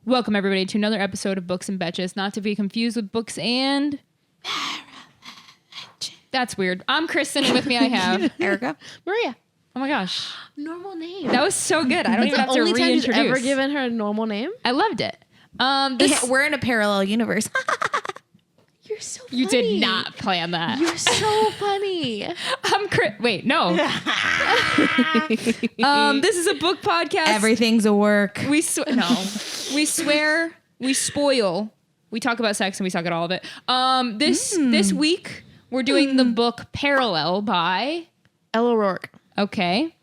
Welcome, everybody, to another episode of Books and Betches, not to be confused with Books and... That's weird. I'm Kristen, and with me I have... Erica. Maria. Oh my gosh. Normal name. That was so good. I don't even have to only time reintroduce. you've ever given her a normal name? I loved it. We're in a parallel universe. You're so funny. You did not plan that. You're so funny. I'm Wait, no. This is a book podcast. Everything's a work. We swear, we spoil, we talk about sex, and we suck at all of it. This week we're doing the book Paranormal by Elle O'Rourke. Okay.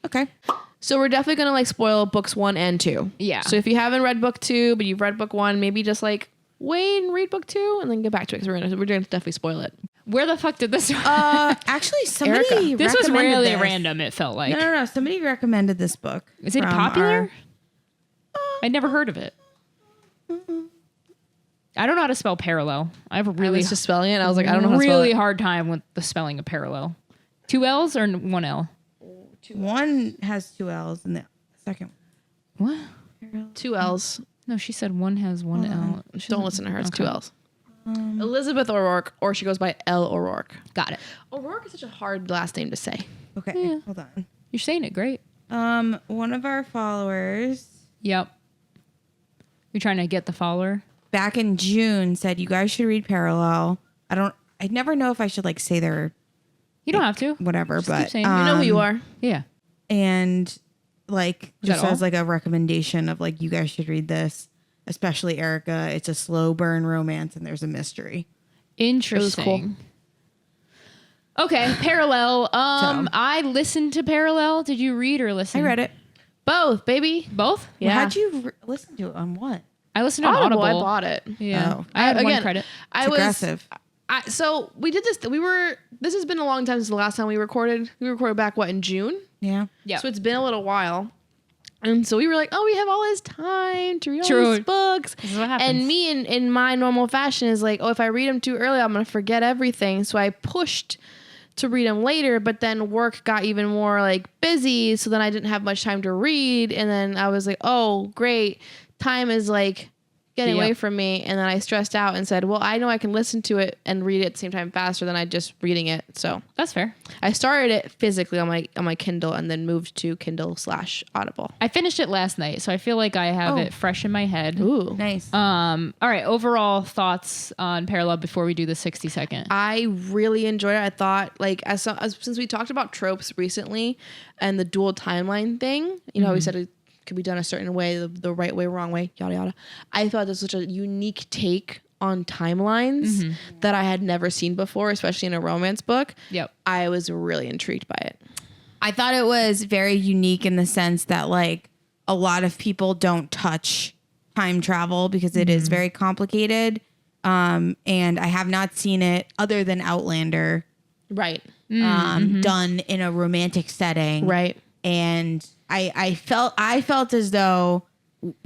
So we're definitely going to like spoil books 1 and 2. Yeah. So if you haven't read book 2, but you've read book 1, maybe just like wait and read book 2 and then get back to it because we're gonna definitely spoil it. Where the fuck did this? Actually, somebody Erica. This was recommended really this. random. It felt like. No. Somebody recommended this book. Is it from popular? I'd never heard of it. I don't know how to spell parallel. I have a I really was just spelling it. I was like, I don't know how to spell really it. hard time with the spelling of parallel. 2 L's or 1 L? One has 2 L's and the second What? 2 L's. No, she said one has 1 L. Don't listen to her. It's Okay. 2 L's. Elizabeth O'Rourke, or she goes by Elle O'Rourke. Got it. O'Rourke is such a hard last name to say. Okay, Yeah. hold on. You're saying it great. One of our followers Yep. You're trying to get the follower. back in June said you guys should read Parallel. I never know if I should like say their You don't have to. whatever, Just keep but saying. You know who you are. Yeah. and like just that all? as like a recommendation of like you guys should read this, especially Erica. It's a slow burn romance and there's a mystery. Interesting. Okay, Parallel. I listened to Parallel. Did you read or listen? I read it. Both, baby. Both? Yeah. How'd you listen to it on what? I listened to Audible. I bought it. Yeah. Oh. I had one Again, credit. I It's was aggressive. so we did this. This has been a long time since the last time we recorded. We recorded back in June. Yeah. Yeah. So it's been a little while. And so we were like, oh, we have all this time to read all True. these books. This is what happens. And me in my normal fashion is like, oh, if I read them too early, I'm going to forget everything. So I pushed to read them later, but then work got even more like busy. So then I didn't have much time to read. And then I was like, oh, great. Time is like getting away from me. And then I stressed out and said, well, I know I can listen to it and read it at the same time faster than I just reading it. So That's fair. I started it physically on my Kindle and then moved to Kindle/Audible. I finished it last night, so I feel like I have it fresh in my head. Ooh. Nice. All right, overall thoughts on Parallel before we do the 60 second. I really enjoyed it. I thought like since we talked about tropes recently and the dual timeline thing, you know, we said it could be done a certain way, the right way, wrong way, yada yada. I thought this was such a unique take on timelines that I had never seen before, especially in a romance book. Yep. I was really intrigued by it. I thought it was very unique in the sense that like a lot of people don't touch time travel because it is very complicated. And I have not seen it other than Outlander Right. done in a romantic setting. Right. And I felt as though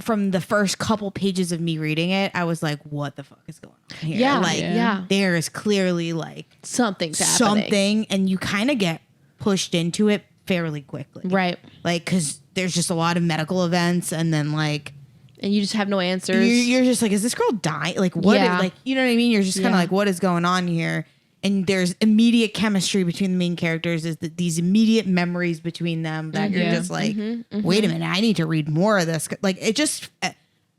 from the first couple pages of me reading it, I was like, what the fuck is going on here? Yeah. Like Yeah. there is clearly like Something's happening. something and you kind of get pushed into it fairly quickly. Right. Like, cause there's just a lot of medical events and then like, And you just have no answers. you're just like, is this girl dying? Like what? Yeah. Like, you know what I mean? You're just kind of Yeah. like, what is going on here? And there's immediate chemistry between the main characters. Is that these immediate memories between them that you're just like, wait a minute, I need to read more of this. Like it just,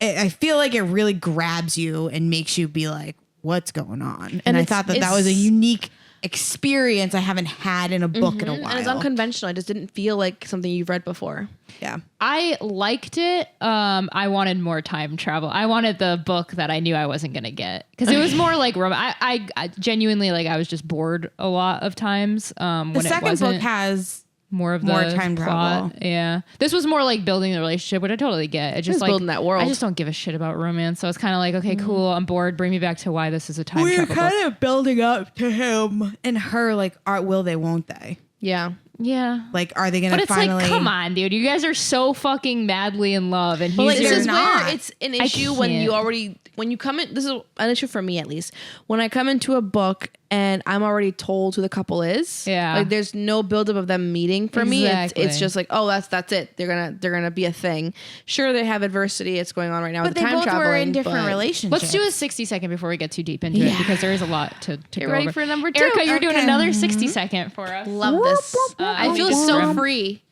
I feel like it really grabs you and makes you be like, what's going on? And I thought that was a unique experience I haven't had in a book in a while. And it's unconventional. It just didn't feel like something you've read before. Yeah. I liked it. I wanted more time travel. I wanted the book that I knew I wasn't going to get because it was more like I genuinely like I was just bored a lot of times. When The second it wasn't book has more of more the time plot. travel. Yeah. This was more like building the relationship, which I totally get. It just was like building that world. I just don't give a shit about romance. So it's kind of like, okay, cool. I'm bored. Bring me back to why this is a time We're travel book. kind of building up to him and her. Like, will they? Won't they? Yeah. Yeah. Like, are they going But to it's finally? like, come on, dude. You guys are so fucking madly in love. And he's Like, this your- is not. where it's an issue when can't. you already, when you come in, this is an issue for me at least. When I come into a book and I'm already told who the couple is. Yeah. Like there's no buildup of them meeting for me. Exactly. It's just like, oh, that's it. They're gonna be a thing. Sure, they have adversity. It's going on right now But with they the time both traveling. were in different but- relationships. Let's do a 60-second before we get too deep into it because there is a lot to Get go ready over. for number 2. Erica, you're doing Okay. another 60-second for us. Love this. I feel so free.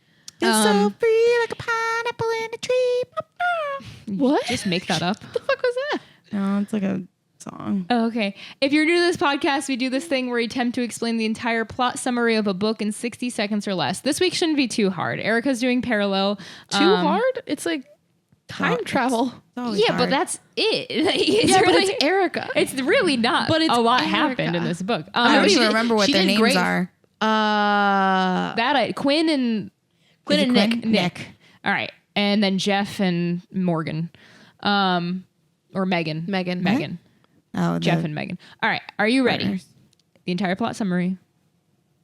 Feel so free like a pineapple in a tree. What? Just make that up. What the fuck was that? No, it's like a song. Oh, okay. If you're new to this podcast, we do this thing where we attempt to explain the entire plot summary of a book in 60 seconds or less. This week shouldn't be too hard. Erica's doing Parallel. Too hard? It's like time travel. Yeah, but that's it. It's Yeah, really, but it's Erica. It's really not. But it's a lot Erica. happened in this book. I don't she even did- remember what she their did names great. are. Quinn and Is it Nick. Quinn? Nick. All right, and then Jeff and Morgan, or Megan. Megan. Oh, Jeff and Megan. All right, are you ready? partners. The entire plot summary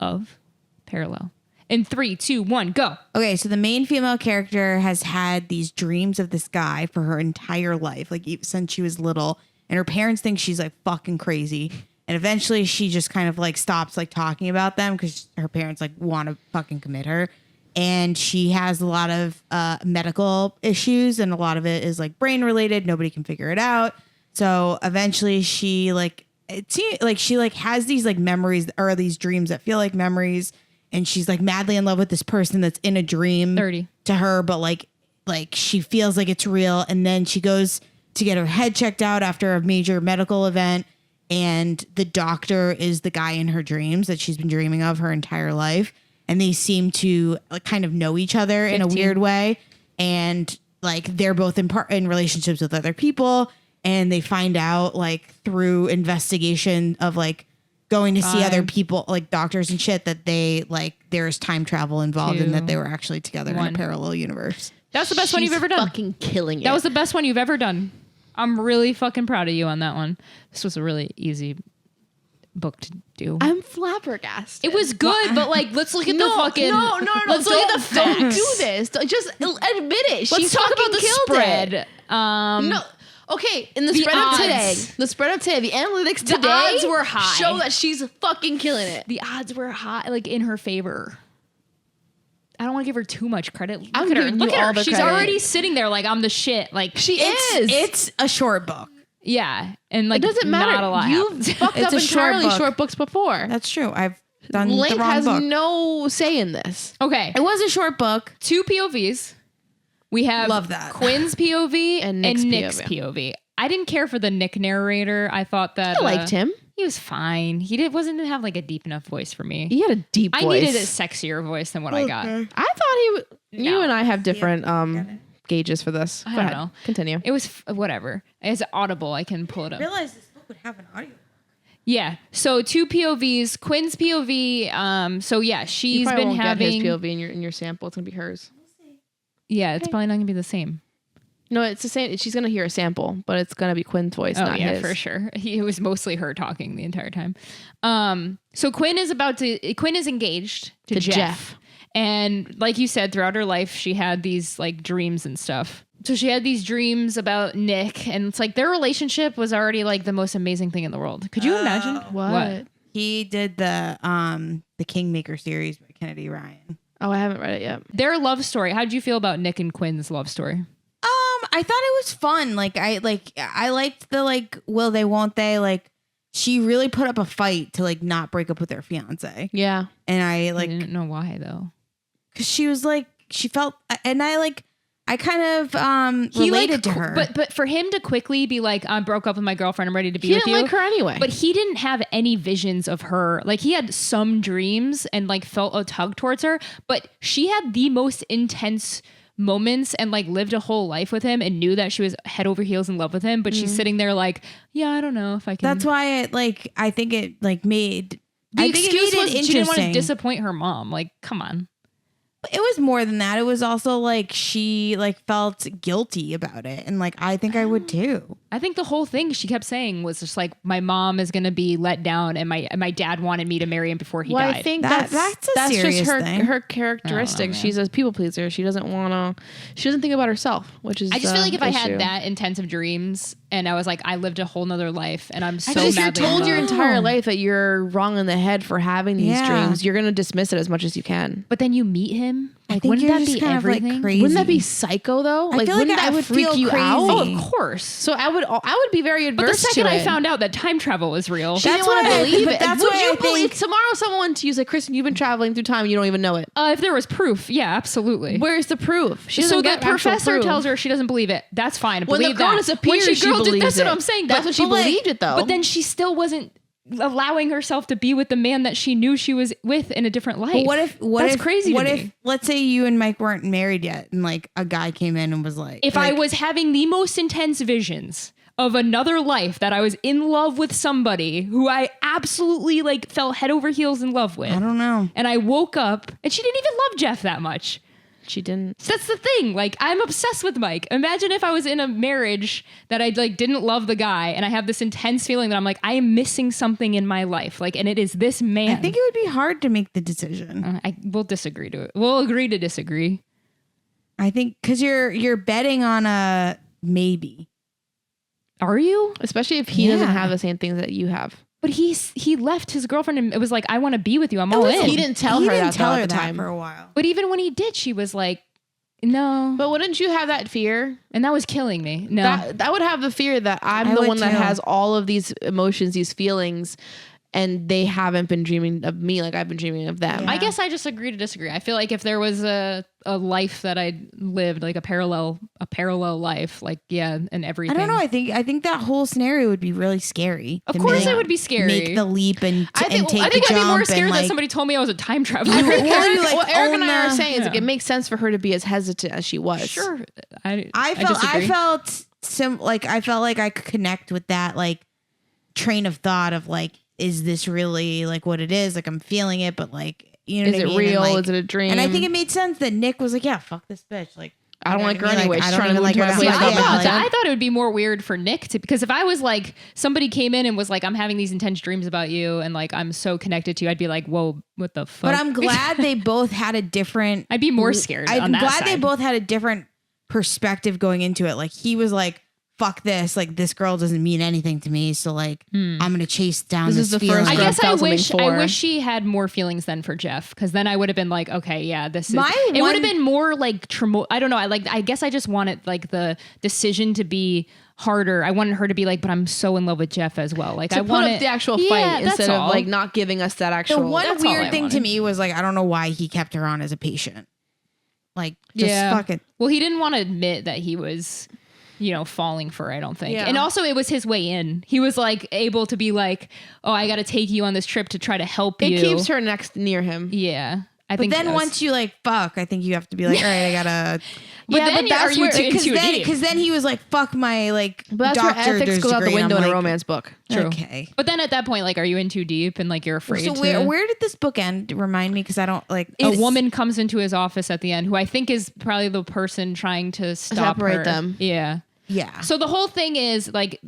of Parallel. In 3, 2, 1, go. Okay, so the main female character has had these dreams of this guy for her entire life, like since she was little, and her parents think she's like fucking crazy. And eventually she just kind of like stops like talking about them because her parents like want to fucking commit her. And she has a lot of medical issues, and a lot of it is like brain related. Nobody can figure it out. So eventually she like, it seems like she like has these like memories or these dreams that feel like memories. And she's like madly in love with this person that's in a dream 30. to her, but like she feels like it's real. And then she goes to get her head checked out after a major medical event. And the doctor is the guy in her dreams that she's been dreaming of her entire life. And they seem to like kind of know each other in a 15. weird way. And like they're both in relationships with other people. And they find out like through investigation of like going to see other people, like doctors and shit, that they like there's time travel involved and that they were actually together in 1. a parallel universe. That's the best one you've ever done. Fucking killing it. That was the best one you've ever done. I'm really fucking proud of you on that one. This was a really easy book to do. I'm flabbergasted. It was good, but like, let's look at the fucking. No. Let's look at the facts. Don't do this. Just admit it. Let's talk about the spread. It. No. Okay, in the The spread odds. of today, the analytics The today odds were high. show that she's fucking killing it. The odds were high, like in her favor. I don't want to give her too much credit. Look I'm at her. giving Look you at her. all the She's credit. already sitting there like I'm the shit. Like She is. It's a short book. yeah, and like It doesn't matter. Not a lot. You've happens. fucked It's up a short entirely book. short books before. That's true. I've done Link the wrong has book. no say in this. Okay, It was a short book. 2 POVs. We have Love that. Quinn's POV And and Nick's Nick's POV. POV. I didn't care for the Nick narrator. I thought that I liked him. He was fine. He wasn't have like a deep enough voice for me. He had a deep I voice. needed a sexier voice than what I got. I thought he would. You No. and I have different gauges for this. I Go don't ahead. know. Continue. It was whatever. As Audible, I can pull it up. Realized this book would have an audio. Yeah. So 2 POVs. Quinn's POV. So yeah, You she's probably been won't get his having. POV in your sample. It's gonna be hers. Yeah, it's probably not gonna be the same. No, it's the same. She's gonna hear a sample, but it's gonna be Quinn's voice, Oh not yeah, his. for sure. It was mostly her talking the entire time. So Quinn is engaged to To Jeff. Jeff. And like you said, throughout her life, she had these like dreams and stuff. So she had these dreams about Nick, and it's like their relationship was already like the most amazing thing in the world. Could you imagine? What? He did the Kingmaker series by Kennedy Ryan. Oh, I haven't read it yet. Their love story. How did you feel about Nick and Quinn's love story? I thought it was fun. I liked the like will they won't they, like she really put up a fight to like not break up with her fiance. Yeah. And I I like didn't know why though. cuz she was like she felt, and I kind of related to her. But for him to quickly be like, I broke up with my girlfriend, I'm ready to be He with didn't you. like her anyway. But he didn't have any visions of her. Like he had some dreams and like felt a tug towards her, but she had the most intense moments and like lived a whole life with him and knew that she was head over heels in love with him. But she's sitting there like, yeah, I don't know if I can. That's why I think it like made the I think it excuse made was it she didn't want to interesting. disappoint her mom. Like, come on. It was more than that. It was also like she like felt guilty about it, and like I think I would too. I think the whole thing she kept saying was just like, my mom is going to be let down, and my dad wanted me to marry him before he died. I think that's just serious her thing. her characteristic. She's a people pleaser. She doesn't think about herself, which is. I just feel like if I issue. had that intensive dreams and I was like, I lived a whole nother life and I'm so Because you're madly in told love. your entire life that you're wrong in the head for having these Yeah. dreams, you're gonna dismiss it as much as you can. But then you meet him. I Like, think wouldn't you're that just be kind of, like, everything? crazy. Wouldn't that be psycho though? I feel like wouldn't I that would freak feel you crazy. out? Oh, of course. So I would be very adverse But the second to I it. found out that time travel was real, She That's didn't want why to I- believe but it. that's Would why you I believe think- tomorrow someone went to you like, Kristen, you've been traveling through time, you don't even know it. if there was proof, yeah, absolutely. Where's the proof? She So doesn't the get actual professor proof. tells her she doesn't believe it. That's fine. When the Believe girl that. disappears, she believes that's what it. I'm saying. That's when she but, like, believed it though. But then she still wasn't allowing herself to be with the man that she knew she was with in a different life. But That's crazy What to if me. let's say you and Mike weren't married yet, and like a guy came in and was like, If I was having the most intense visions of another life, that I was in love with somebody who I absolutely like fell head over heels in love with, I don't know. and I woke up and she didn't even love Jeff that much. she didn't. So that's the thing. Like, I'm obsessed with Mike. Imagine if I was in a marriage that I like didn't love the guy, and I have this intense feeling that I'm like, I am missing something in my life. Like, and it is this man. I think it would be hard to make the decision. We'll disagree to it. We'll agree to disagree. I think because you're betting on a maybe. Are you? Especially if he doesn't Yeah. have the same things that you have. But he left his girlfriend and it was like, I want to be with you. I'm all in. He didn't tell He her didn't that tell though her at the that time. for a while. But even when he did, she was like, no. But wouldn't you have that fear? And that was killing me. No. That would have the fear that I'm I the would one that too. has all of these emotions, these feelings, and they haven't been dreaming of me like I've been dreaming of them. Yeah. I guess I just agree to disagree. I feel like if there was a life that I lived, like a parallel life, like, yeah, and everything. I don't know. I think that whole scenario would be really scary. Of to course make- it would be scary. Make the leap and I think take I'd be the more jump scared and, that like, somebody told me I was a time traveler. You- Eric, Or you, like, what Eric and I own are the- saying is like yeah. it makes sense for her to be as hesitant as she was. Sure. I I felt like I could connect with that like train of thought of like, is this really like what it is? Like I'm feeling it, but like, you know, Is what I it mean? real? And, like, is it a dream? And I think it made sense that Nick was like, yeah, fuck this bitch. Like, I don't you know like her what I mean? anyway. Like, She's I don't trying to even like move her to that my much. place. I Yeah, thought like- that. I thought it would be more weird for Nick to, because if I was like, somebody came in and was like, I'm having these intense dreams about you and like I'm so connected to you, I'd be like, whoa, what the fuck? But I'm glad they both had a different. I'd be more scared. I'm on that glad they side. both had a different perspective going into it. Like he was like, fuck this. Like this girl doesn't mean anything to me. So like, I'm gonna chase down This this is the feeling. first I girl guess I felt something wish for. she had more feelings than for Jeff, because then I would have been like, okay, yeah, this is. My It would one- have been more like I don't know. I guess I just wanted like the decision to be harder. I wanted her to be like, but I'm so in love with Jeff as well. Like to I put want up the actual Yeah, fight that's instead of all. like not giving us that actual. The one That's all I weird thing to wanted. me was like, I don't know why he kept her on as a patient. Like, just fucking. Well, he didn't want to admit that he was, falling for her, I don't think. Yeah. And also it was his way in. He was like able to be like, oh, I got to take you on this trip to try to help it you. keeps her near him. Yeah. I But think then that was- once you like fuck, I think you have to be like, all right, I gotta. But then are you too because too then, deep? 'cause then he was like, fuck my like But that's doctor. where ethics goes out the degree, and window I'm in a like, romance book. True. Okay. But then at that point, like, are you in too deep and like you're afraid So to? where did this book end? Remind me, because I don't like. A woman comes into his office at the end, who I think is probably the person trying to stop Separate her. them. Yeah. Yeah. So the whole thing is like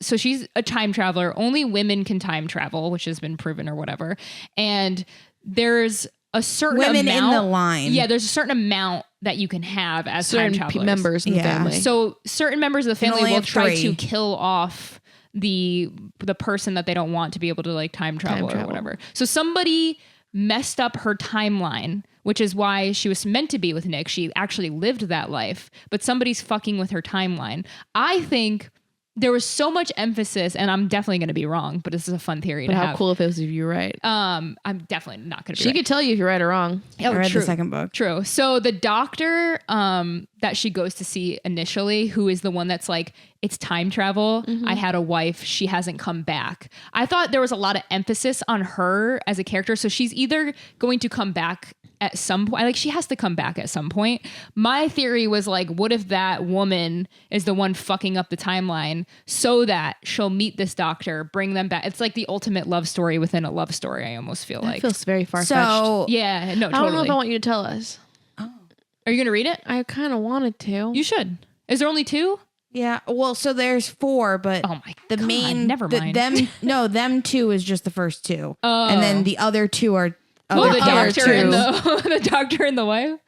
so she's a time traveler. Only women can time travel, which has been proven or whatever. And there's a certain Women in amount, the line. Yeah, there's a certain amount that you can have as Certain time travelers. members in the Yeah. family. So certain members of the family only will have try 3. to kill off the person that they don't want to be able to like time travel or travel. whatever. So somebody messed up her timeline, which is why she was meant to be with Nick. She actually lived that life, but somebody's fucking with her timeline. I think there was so much emphasis, and I'm definitely going to be wrong, but this is a fun theory but to how have. cool if it was if you're right. I'm definitely not going to be She right. could tell you if you're right or wrong. I read the second book. True. So the doctor that she goes to see initially, who is the one that's like, it's time travel. I had a wife. She hasn't come back. I thought there was a lot of emphasis on her as a character. So she's either going to come back at some point. Like she has to come back at some point. My theory was like, what if that woman is the one fucking up the timeline so that she'll meet this doctor, bring them back. It's like the ultimate love story within a love story. I almost feel That like. feels very far-fetched. So Yeah, no, I totally. don't know if I want you to tell us. Are you going to read it? I kind of wanted to. You should. Is there only 2? yeah, well, so there's 4, but Oh my the God, main never mind. them 2 is just the first 2, Oh. and then the other 2 are Well, other the characters. doctor and the doctor and the wife.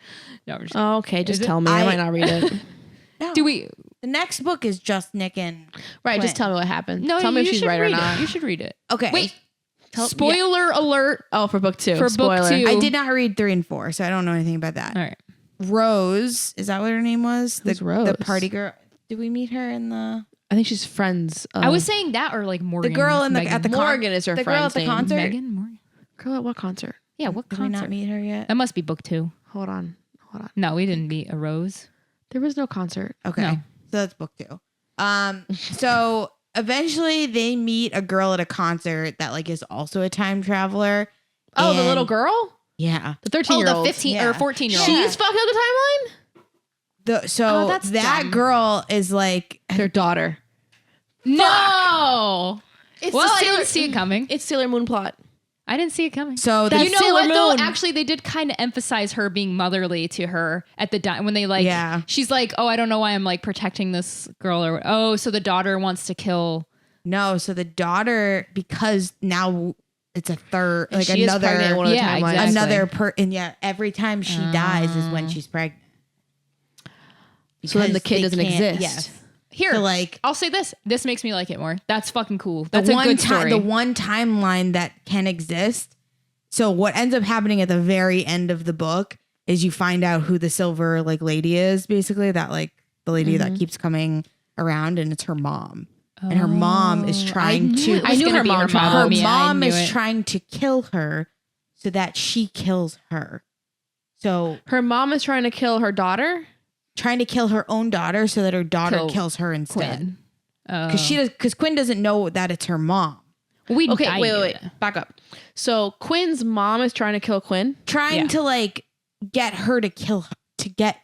No, I'm just Oh, okay, just Is it- tell me. I might not read it. No. Do we? The next book is just Nick and Right, just Quinn. tell me what happened. No, tell me you if she's should right or read not. it. You should read it. Okay. Wait. yeah. Spoiler alert Oh, for book 2. for Spoiler. book 2. I did not read 3 and 4, so I don't know anything about that. All right. Rose, is that what her name was? Who's the Rose? party girl. Did we meet her in the I think she's friends. I was saying that or like Morgan. girl in the Megan. at the Morgan is her the girl at friend's the name. concert? Megan Morgan. Girl at what concert? Yeah, what Did we not concert? meet her yet? That must be book 2. Hold on. No, we didn't meet a Rose. There was no concert. Okay. No. So that's book 2. So eventually they meet a girl at a concert that like is also a time traveler. Oh, the And- little girl? Yeah. The 13-year-old. the 15 Yeah. or 14-year-old. She's fucking up the timeline? So Oh, that's that dumb. girl is like Their daughter. No. It's Well, the I Sailor, didn't see it coming. It's Sailor Moon plot. I didn't see it coming. so That's You know Sailor what though? Moon. Actually, they did kind of emphasize her being motherly to her at the when they like. Yeah. She's like, oh, I don't know why I'm like protecting this girl or oh, so the daughter wants to kill. no, so the daughter, because now it's a third And like she is pregnant in another one of the Yeah, timelines. exactly. another and yeah, every time she dies is when she's pregnant. So then the Because kid they doesn't can't- exist. Yes. Here, So like I'll say this. This makes me like it more. That's fucking cool. the That's a one good time story. the one timeline that can exist. So what ends up happening at the very end of the book is you find out who the silver like lady is, basically that like the lady that keeps coming around, and it's her mom. And her mom is trying to I knew gonna her be mom. her mom. followed me. her I mom knew is it. trying to kill her so that she kills her. So Her mom is trying to kill her daughter. trying to kill her own daughter so that her daughter Kill kills her instead. Quinn. Because Quinn doesn't know that it's her mom. We Okay, I wait, knew wait, that. wait. Back up. So Quinn's mom is trying to kill Quinn. Trying Yeah. to like get her to kill her,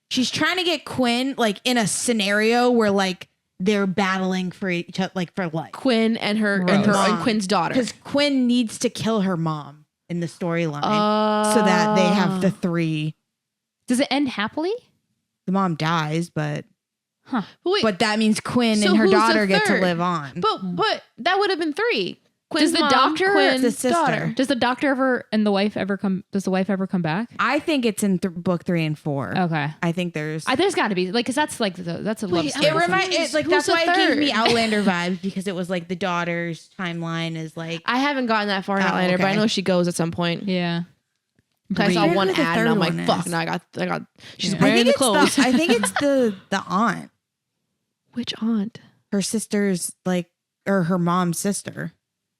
she's trying to get Quinn like in a scenario where like they're battling for each other, like for life. Quinn and her Rose. and her and Mom. Quinn's daughter. Because Quinn needs to kill her mom in the storyline so that they have the 3. Does it end happily? The mom dies, but Wait, that means Quinn So and her who's the daughter get to third? live on. but that would have been 3. Quinn's the mom, doctor- Quinn's the sister. daughter. Does the doctor ever and the wife ever come? Does the wife ever come back? I think it's in book 3 and 4. Okay. I think there's. There's got to be like, cause that's like that's a love Wait, story. It reminds it's like Who's that's why the it gave me third? Outlander vibes, because it was like the daughter's timeline is like I haven't gotten that far in Oh, Outlander, but I okay. know she goes at some point. Yeah. I saw Forget one who the ad and third I'm like, one fuck, is. no, I got. She's Yeah. wearing the clothes. I think it's the aunt, Which aunt? her sister's like, or her mom's sister,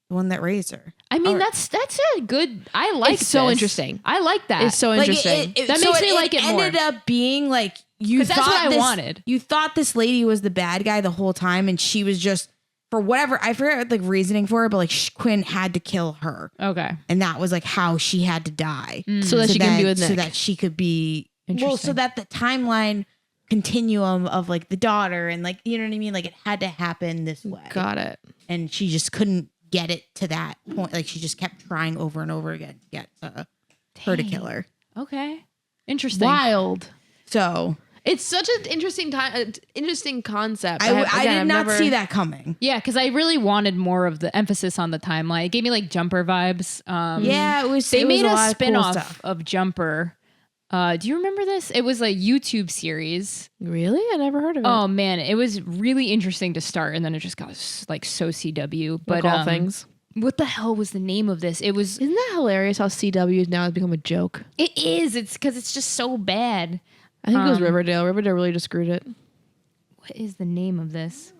the one that raised her. I mean, Or- that's a good. I like. It's so this. interesting. I like that. It's so Like interesting. That makes me like it more. ended up being like you 'Cause that's thought what I this- wanted. You thought this lady was the bad guy the whole time, and she was just for whatever I forget like reasoning for it, but like Quinn had to kill her, okay. and that was like how she had to die. so that she can be with Nick. So that she could be well, so Interesting. that the timeline continuum of like the daughter and like you know what I mean, like it had to happen this way. Got it. And she just couldn't get it to that point. Like she just kept trying over and over again to get her to kill her. Okay. Interesting. Wild. So It's such an interesting time, interesting concept. I I've did not never- see that coming. Yeah, because I really wanted more of the emphasis on the timeline. It gave me like Jumper vibes. Yeah, it was. They it was made a lot of cool spin-off stuff. of Jumper. Do you remember this? It was a YouTube series. Really? I never heard of it. Oh man, it was really interesting to start, and then it just got like so CW. But Like all things. what the hell was the name of this? It was. Isn't that hilarious how CW now has become a joke? It is. It's because it's just so bad. I think it was Riverdale. Riverdale really just screwed it. What is the name of this?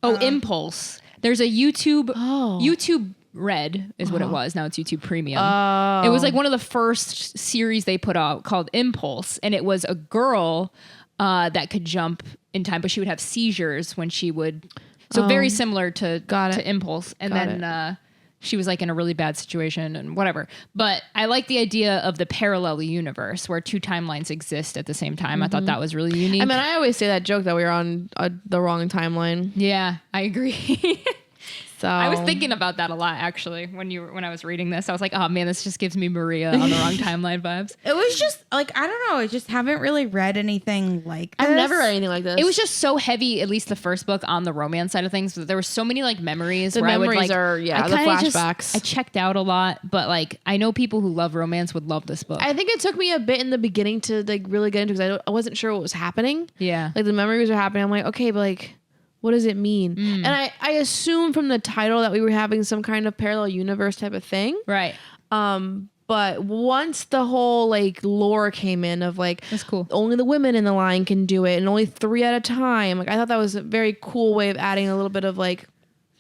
Oh, Impulse. There's a YouTube. Oh. YouTube Red is what it was. Now it's YouTube Premium. Oh. It was like one of the first series they put out called Impulse, and it was a girl that could jump in time, but she would have seizures when she would. So very similar to Got it. to Impulse, and Got then she was like in a really bad situation and whatever. But I like the idea of the parallel universe where two timelines exist at the same time. I thought that was really unique. I mean, I always say that joke that we were on the wrong timeline. Yeah, I agree. So I was thinking about that a lot actually when I was reading this. I was like, oh man, this just gives me Maria on the wrong timeline vibes. It was just like, I don't know. I just haven't really read anything like this. I've never read anything like this. It was just so heavy, at least the first book, on the romance side of things. There were so many like memories. The where memories I would, like, are, I the kinda flashbacks. I checked out a lot, but like I know people who love romance would love this book. I think it took me a bit in the beginning to like really get into because I wasn't sure what was happening. Yeah. Like the memories were happening. I'm like, okay, but like, what does it mean? And I assumed from the title that we were having some kind of parallel universe type of thing. Right. But once the whole like lore came in of like, That's cool. only the women in the line can do it and only 3 at a time. Like I thought that was a very cool way of adding a little bit of like,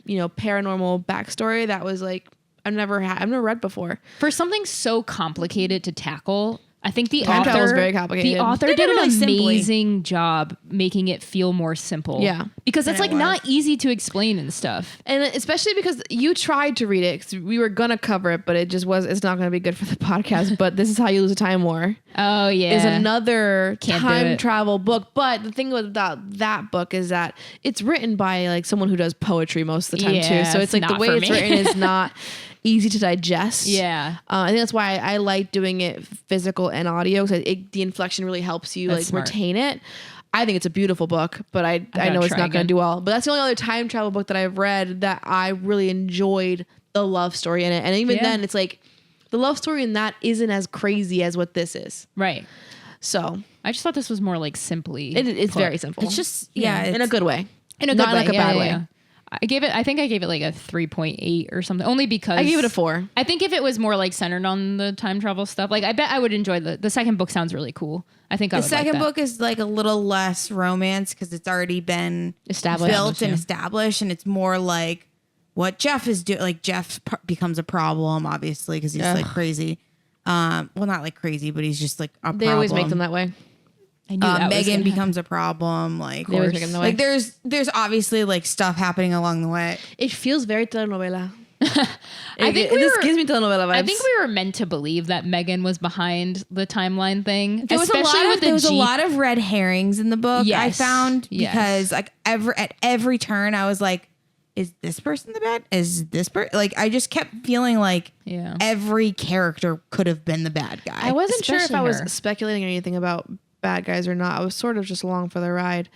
you know, paranormal backstory that was like, I've never read before. For something so complicated to tackle, I think the Time travel is author, very complicated. the author Did did it an really simply. amazing job making it feel more simple. Yeah. Because it's Than like it not was. easy to explain and stuff. And especially because you tried to read it because we were going to cover it, but it's not going to be good for the podcast. But This Is How You Lose a Time War Oh yeah. is another Can't do time it. travel book. But the thing about that book is that it's written by like someone who does poetry most of the time Yeah, too. So it's like the not way for it's me. written is not easy to digest. Yeah. I think that's why I like doing it physical and audio because the inflection really helps you That's like smart. retain it. I think it's a beautiful book, but I gotta know it's try not going again. to do well. But that's the only other time travel book that I've read that I really enjoyed the love story in it. And even Yeah. then, it's like the love story in that isn't as crazy as what this is. Right. So I just thought this was more like simply. it's put. very simple. It's just, yeah. in a good way. in a good not way. like a Yeah, bad yeah, way. yeah. I think I gave it like a 3.8 or something, only because I gave it a 4. I think if it was more like centered on the time travel stuff, like I bet I would enjoy the second book. Sounds really cool. I think I The would like second that. book is like a little less romance because it's already been Established. built and Yeah. established, and it's more like what Jeff is doing. Like becomes a problem, obviously, because he's Ugh. like crazy. Well, not like crazy, but he's just like a problem. They always make them that way. I knew that was Megan gonna becomes a problem. Like, They always make them that way. like there's obviously like stuff happening along the way. It feels very telenovela. I think we this were- gives me telenovela vibes. I think we were meant to believe that Megan was behind the timeline thing. There was a Especially lot of red herrings in the book. I Yes. found Yes. because like at every turn I was like, is this person the bad? Is this person like? I just kept feeling like Yeah. every character could have been the bad guy. I wasn't sure if especially I was her. speculating anything about bad guys or not. I was sort of just along for the ride.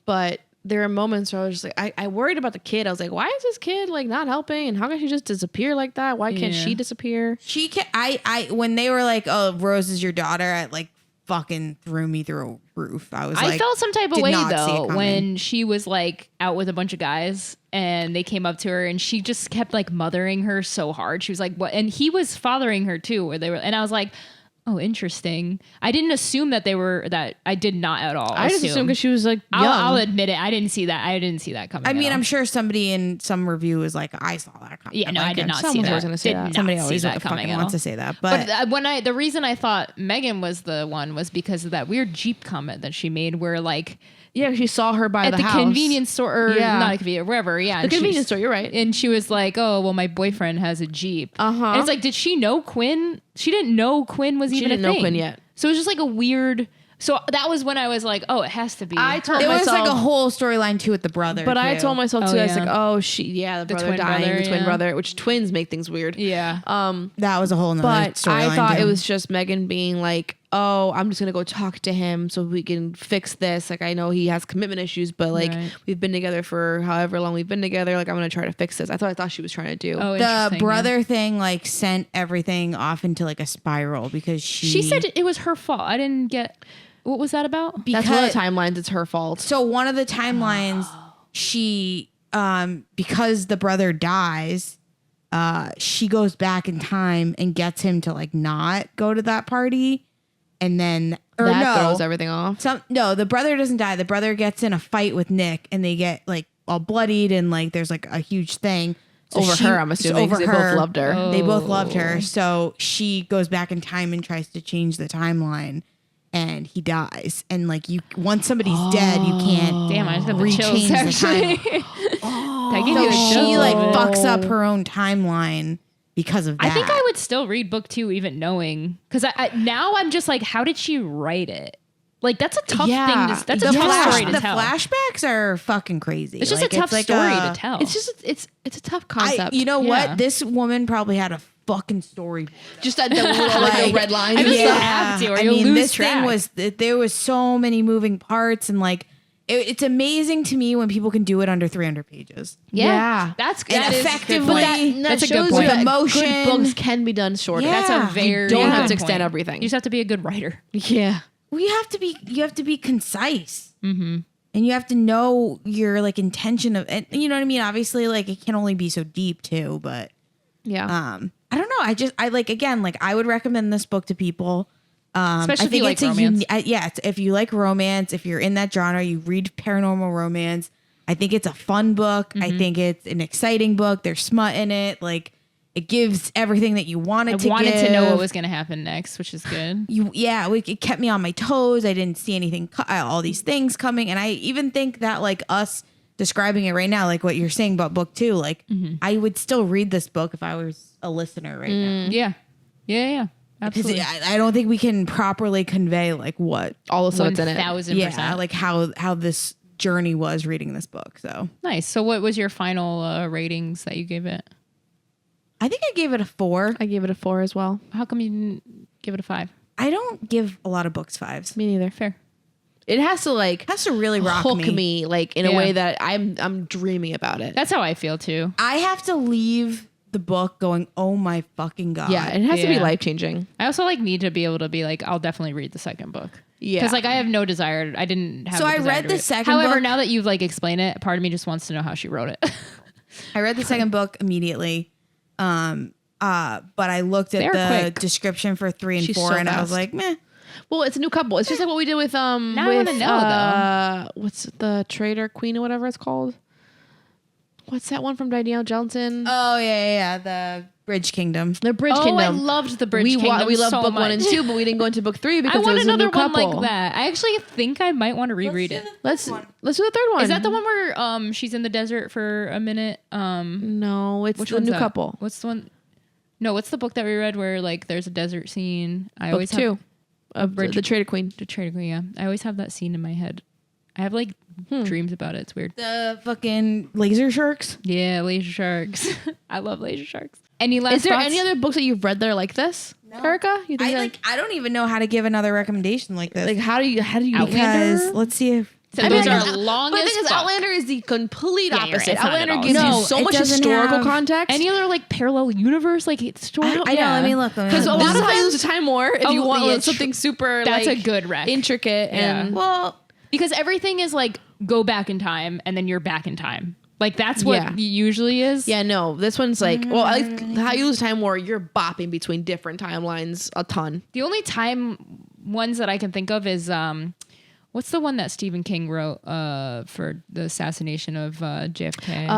But there are moments where I was just like, I worried about the kid. I was like, why is this kid like not helping? And how can she just disappear like that? Why can't Yeah. she disappear? She can I when they were like, oh, Rose is your daughter, it like fucking threw me through a roof. I was I like, felt some type of did way not see it though coming. when she was like out with a bunch of guys and they came up to her and she just kept like mothering her so hard. She was like, "What?" And he was fathering her too. Where they were, and I was like, "Oh, interesting." I didn't assume that they were that. I did not at all. I just assumed because she was like young. I'll admit it. I didn't see that. I didn't see that coming. I at mean, all. I'm sure somebody in some review was like, I saw that coming. Yeah, no, Like, I did not see someone's that. always gonna say Did that. not Somebody see always that fucking coming at wants all. to say that, But but the reason I thought Megan was the one was because of that weird Jeep comment that she made, where like Yeah, she saw her by at the the house. convenience store, or Yeah. not a convenience, wherever. Yeah, The and she convenience was- store, you're right. And she was like, "Oh, well, my boyfriend has a Jeep." Uh-huh. And it's like, did she know Quinn? She didn't know Quinn was even didn't a know thing. Quinn yet. So it was just like a weird. So that was when I was like, "Oh, it has to be." I told there was like myself- a whole storyline too with the brother. But I too. told myself Oh, too, I was yeah. like, oh, the brother twin dying, brother, the twin yeah. brother, which twins make things weird. Yeah. that was a whole nother But storyline. I thought too. it was just Megan being like, oh, I'm just going to go talk to him so we can fix this. Like, I know he has commitment issues, but like, Right. we've been together for however long we've been together. Like, I'm going to try to fix this. I thought she was trying to do. Oh, the interesting, brother thing like sent everything off into like a spiral because yeah. She said it was her fault. I didn't get. What was that about? That's one of because- the timelines. It's her fault. So one of the timelines, she because the brother dies, she goes back in time and gets him to like not go to that party, and then or that no, throws everything off. the brother doesn't die. The brother gets in a fight with Nick, and they get like all bloodied, and like there's like a huge thing. So Over her, I'm assuming, 'cause they both loved her. They both loved Oh. her. So she goes back in time and tries to change the timeline, and he dies. And like once somebody's dead, you can't Damn, I just got the chills. rechange the Actually, timeline. That gave you a She chill. like fucks up her own timeline because of that. I think I would still read book 2 even knowing, because now I'm just like, how did she write it? Like that's a tough thing. That's a tough story to the tell. flashbacks are fucking crazy. It's just like, a tough like story to tell. It's just it's a tough concept. you know Yeah. what? This woman probably had a fucking story. just that little like, red line. I and just stuff. have to, or you'll lose this track. thing was there was so many moving parts, and like it's amazing to me when people can do it under 300 pages. Yeah. That's And that is a good effectively- point. That That's a shows good point. you that Emotion. good books can be done shorter. Yeah. That's a very You don't have good to extend point. everything. You just have to be a good writer. Yeah. Well, you have to be concise. Mm-hmm. And you have to know your like intention of, and you know what I mean? Obviously, like it can only be so deep too, but Yeah. I don't know. I like, again, like I would recommend this book to people. Especially I if you like it's a romance. if you like romance, if you're in that genre, you read paranormal romance. I think it's a fun book. Mm-hmm. I think it's an exciting book. There's smut in it. Like it gives everything that you wanted to I wanted to know give. what was going to happen next, which is good. It kept me on my toes. I didn't see anything, all these things coming. And I even think that like us describing it right now, like what you're saying about book 2, like I would still read this book if I was a listener right now. Yeah. Because Absolutely. I don't think we can properly convey like what, All the stuff that's in it. 1000%. like how this journey was reading this book. So Nice. So what was your final ratings that you gave it? I think I gave it a 4. I gave it a 4 as well. How come you didn't give it a 5? I don't give a lot of books 5s. Me neither. Fair. It has to like It has to really rock hook me. me like in a Yeah. way that I'm dreaming about it. That's how I feel too. I have to leave the book going, oh my fucking God. Yeah, it has to be Yeah. life changing. I also like need to be able to be like, I'll definitely read the second book. Yeah. Because like I have no desire. I didn't have. So the I desire read to the read it. second However, book. now that you've like explained it, part of me just wants to know how she wrote it. I read the second book immediately. But I looked at They're the quick. description for 3 and She's 4 so and I was fast. like, meh. Well, it's a new couple. It's just like what we did with I with wanna know, what's the Trader Queen or whatever it's called. What's that one from Danielle Johnson? Oh yeah. The Bridge Kingdom. the Bridge I Kingdom. loved the Bridge we Kingdom. we loved so book much. 1 and 2, but we didn't go into book 3 I because want it was a another new one couple. like that. I actually think I might want to reread it. Let's do the third one. Is that the one where she's in the desert for a minute? No, it's Which the one's new that? couple. What's the one? No, what's the book that we read where like there's a desert scene? I Book always 2 have of Bridge- the Trader Queen. the Trader Queen. Yeah, I always have that scene in my head. I have like dreams about it. It's weird. The fucking laser sharks. Yeah, laser sharks. I love laser sharks. Any last Is there thoughts? any other books that you've read that are like this, Erica? You think I don't even know how to give another recommendation like this. like how do you Outlander? because let's see if So I those mean, are long But the as thing is, fuck. Outlander is the complete Yeah, you're right. opposite. It's not at Outlander all. gives No, you so it much doesn't historical have- context. Any other like parallel universe, like it's story. I don't- I know. I mean, look, Because a this lot is of how times the time war, if you Oh, want yeah, something super That's like a good rec. intricate and well, Because everything is like go back in time and then you're back in time. Like that's what Yeah. it usually is. yeah, no, this one's like well, at least how you lose time war, you're bopping between different timelines a ton. The only time ones that I can think of is what's the one that Stephen King wrote for the assassination of JFK?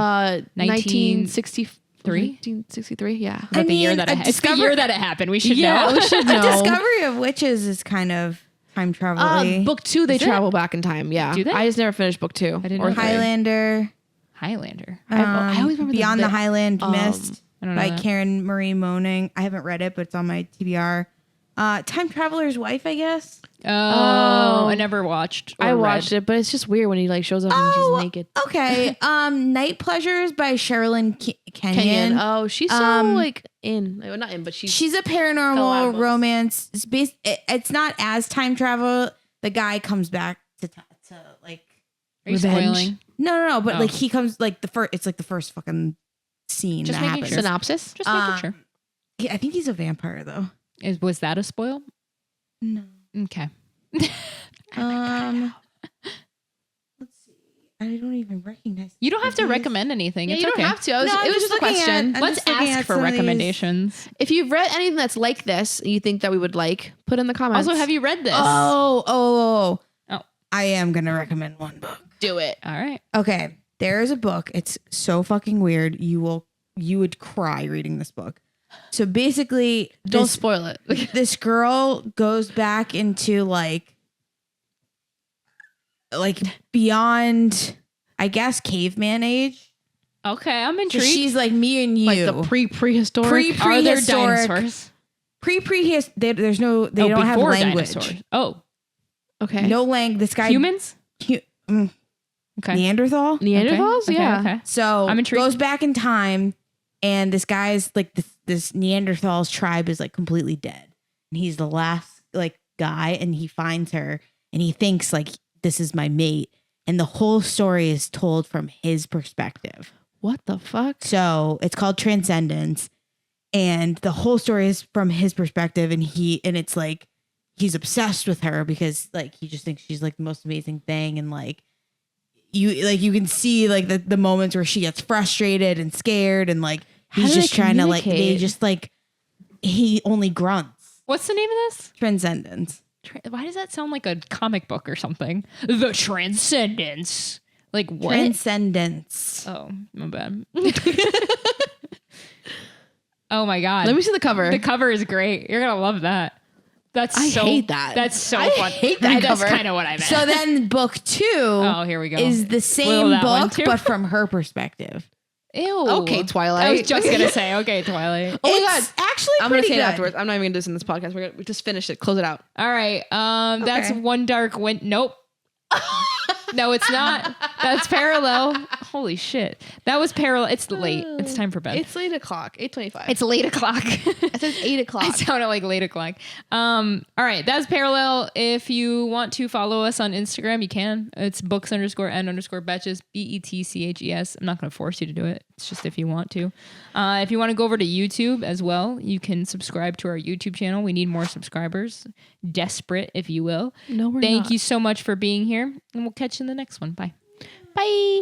1963. 1963, yeah. Is that the year that it's the year that it happened. We should know. we should a know. Discovery of Witches is kind of time travel. Book 2, they Is it? travel back in time. Yeah, Do they? I just never finished book 2. I didn't or know that. 3. Highlander. Highlander. I always remember Beyond the Highland Mist I don't know by that. Karen Marie Moning. I haven't read it, but it's on my TBR. Time Traveler's Wife, I guess. Oh, I never watched. I watched it, but it's just weird when he like shows up and she's naked. Okay. Night Pleasures by Sherilyn Kenyon. Kenyon. Oh, she's so like in. Like, well, not in, but She's a a lot paranormal of books. romance. It's not as time travel. The guy comes back to like Are you Revenge. spoiling? no, but Oh. like he comes like the first. It's like the first fucking scene Just that making happens. sure. synopsis. Just making sure. I think he's a vampire though. Was that a spoil? No. Okay. Let's see. I don't even recognize. You don't have to recommend anything. Yeah, It's you okay. don't have to. No, I'm It was just a looking question. I'm Let's just looking ask at for some of these. recommendations. If you've read anything that's like this, you think that we would like, put in the comments. Also, have you read this? Oh. Oh. I am gonna recommend one book. do it? All right. Okay, there is a book. It's so fucking weird. You would cry reading this book. So basically, Don't spoil it. this girl goes back into like beyond, I guess, caveman age. Okay, I'm So intrigued. she's like me and you. Like the prehistoric. Are there prehistoric. dinosaurs? There's no. They don't have before language. dinosaurs. Oh, Okay. No This guy. humans? Okay. Okay. Neanderthals? Okay, Yeah. Okay. So I'm intrigued. goes back in time, and this guy's like this Neanderthals tribe is like completely dead, and he's the last like guy, and he finds her, and he thinks like this is my mate, and the whole story is told from his perspective. What the fuck? So it's called Transcendence, and the whole story is from his perspective, and it's like he's obsessed with her because like he just thinks she's like the most amazing thing, and like you can see like the moments where she gets frustrated and scared, and like he's just trying to like they just like he only grunts. What's the name of this? Transcendence. Why does that sound like a comic book or something? The Transcendence. Like what? Transcendence. Oh, my bad. Oh my god. Let me see the cover. The cover is great. You're gonna love that. I hate that. That's so I fun. hate that That's cover. kind of what I meant. So then book 2 here we go. is the Will same that one book too? but from her perspective. Ew. Okay, Twilight. I was just gonna say, okay, Twilight. Oh my It's God. actually I'm going to pretty say good. it afterwards. I'm not even going to do this in this podcast. We're going to just finish it. Close it out. All right. That's Okay. One Dark Wind. Nope. No, it's not. That's Parallel. Holy shit. That was Parallel. It's late. It's time for bed. It's late o'clock. 8:25. It's late o'clock. It says 8 o'clock. I sounded like late o'clock. All right, that's Parallel. If you want to follow us on Instagram, you can. It's books_n_Betches, BETCHES. I'm not going to force you to do it. It's just if you want to. If you want to go over to YouTube as well, you can subscribe to our YouTube channel. We need more subscribers. Desperate, if you will. No, we're Thank not. you so much for being here, and we'll catch you in the next one. Bye. Bye.